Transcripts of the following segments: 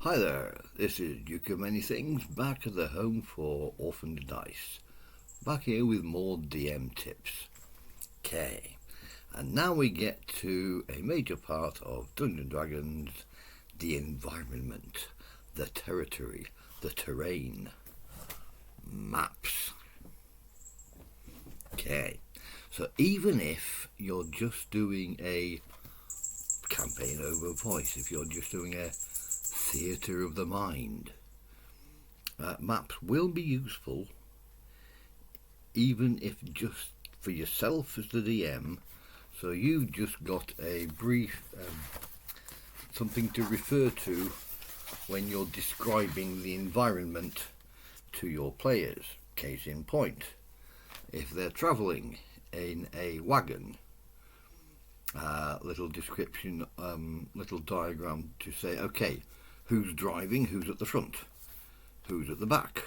Hi there, this is Duke of Many Things, back at the home for Orphaned Dice. Back here with more DM tips. Okay, and now we get to a major part of Dungeons & Dragons, the environment, the territory, the terrain, maps. Okay, so even if you're just doing a campaign over voice, if you're just doing a theatre of the mind, maps will be useful, even if just for yourself as the DM, so you've just got a brief something to refer to when you're describing the environment to your players. Case in point, if they're travelling in a wagon, little description, little diagram to say, okay, who's driving, who's at the front, who's at the back,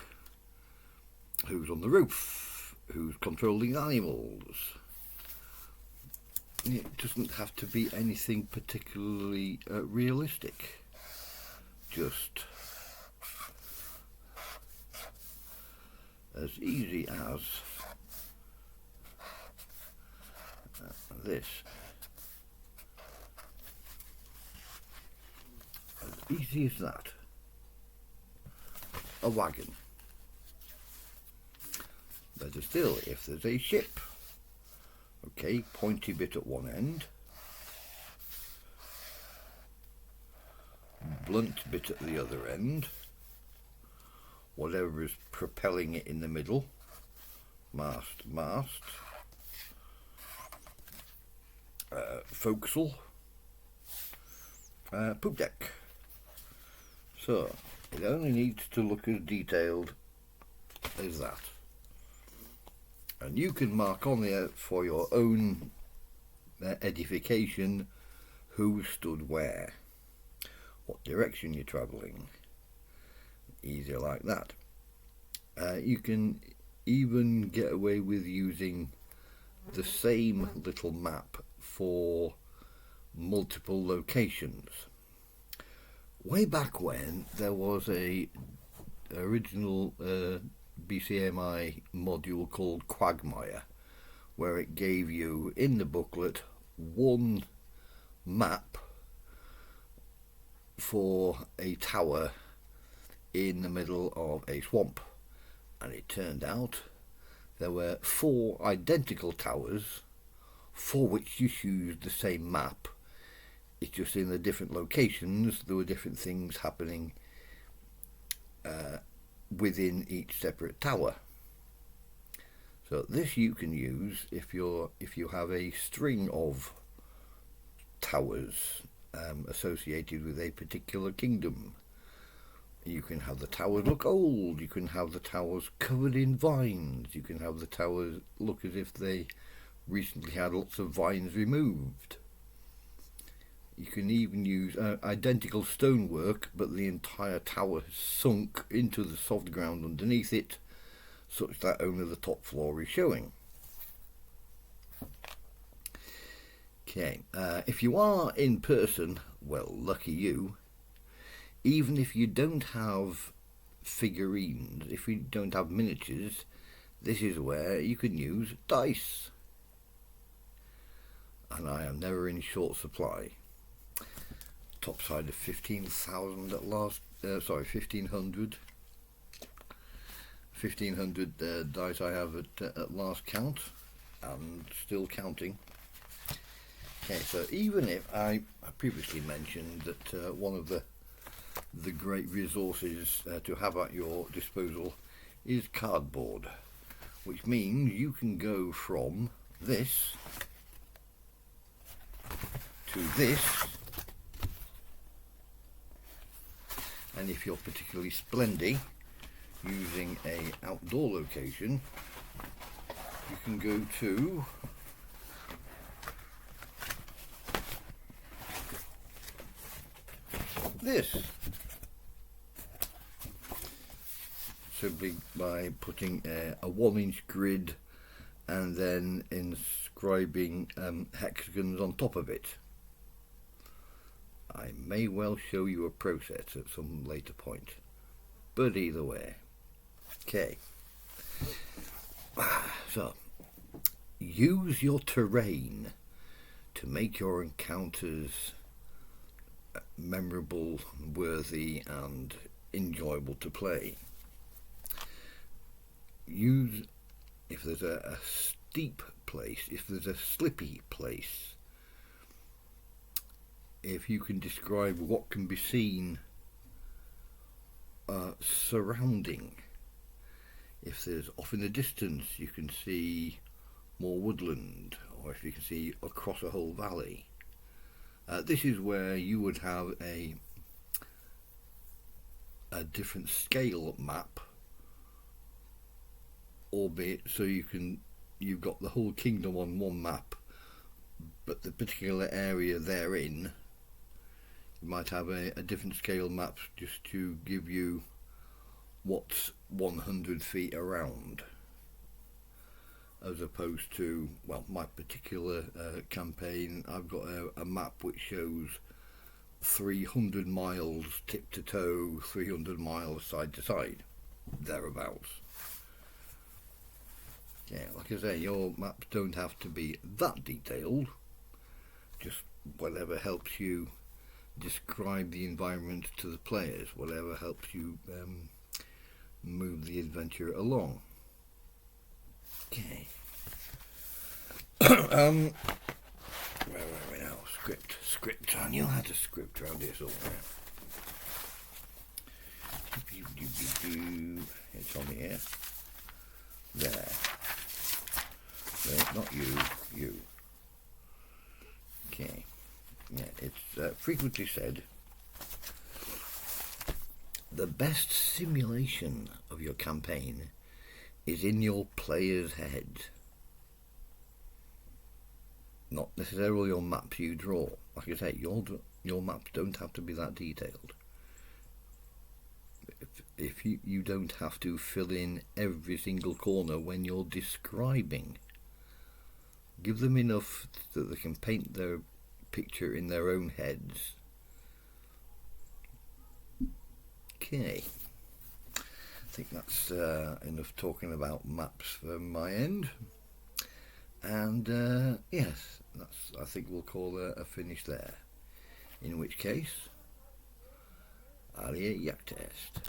who's on the roof, who's controlling animals. It doesn't have to be anything particularly realistic, just as easy as this. As easy as that. A wagon. Better still, if there's a ship. Okay, pointy bit at one end, blunt bit at the other end, whatever is propelling it in the middle, mast, forecastle, poop deck. So, it only needs to look as detailed as that. And you can mark on there for your own edification who stood where, what direction you're travelling. Easier like that. You can even get away with using the same little map for multiple locations. Way back when, there was a original BCMI module called Quagmire, where it gave you in the booklet one map for a tower in the middle of a swamp, and it turned out there were 4 identical towers for which you used the same map. It's just in the different locations there were different things happening within each separate tower. So this you can use if you have a string of towers associated with a particular kingdom. You can have the towers look old, you can have the towers covered in vines, you can have the towers look as if they recently had lots of vines removed. You can even use identical stonework, but the entire tower has sunk into the soft ground underneath it, such that only the top floor is showing. Okay, if you are in person, well, lucky you. Even if you don't have figurines, if you don't have miniatures, this is where you can use dice. And I am never in short supply. Top side of 15,000 at last, 1,500. 1,500 dice I have at last count, and still counting. Okay, so even if I previously mentioned that one of the great resources to have at your disposal is cardboard, which means you can go from this to this, and if you're particularly splendid using a outdoor location, you can go to this, simply by putting a 1-inch grid and then inscribing hexagons on top of it. I may well show you a process at some later point. But either way. Okay. So, use your terrain to make your encounters memorable, worthy and enjoyable to play. Use, if there's a steep place, if there's a slippy place, if you can describe what can be seen surrounding. If there's off in the distance you can see more woodland, or if you can see across a whole valley. This is where you would have a different scale map, albeit so you've got the whole kingdom on one map, but the particular area therein, you might have a different scale map just to give you what's 100 feet around, as opposed to, well, my particular campaign, I've got a map which shows 300 miles tip to toe, 300 miles side to side, thereabouts. Yeah, like I say, your maps don't have to be that detailed, just whatever helps you describe the environment to the players, whatever helps you move the adventure along. Okay. Where are we now? Script. I knew I had a script around here somewhere. It's on here. There. Not you. Okay. Yeah, it's frequently said the best simulation of your campaign is in your player's head. Not necessarily your maps you draw. Like I say, your maps don't have to be that detailed. If you don't have to fill in every single corner when you're describing. Give them enough that they can paint their picture in their own heads. Okay. I think that's enough talking about maps from my end. And yes, I think we'll call a finish there. In which case, Alia Yak Test.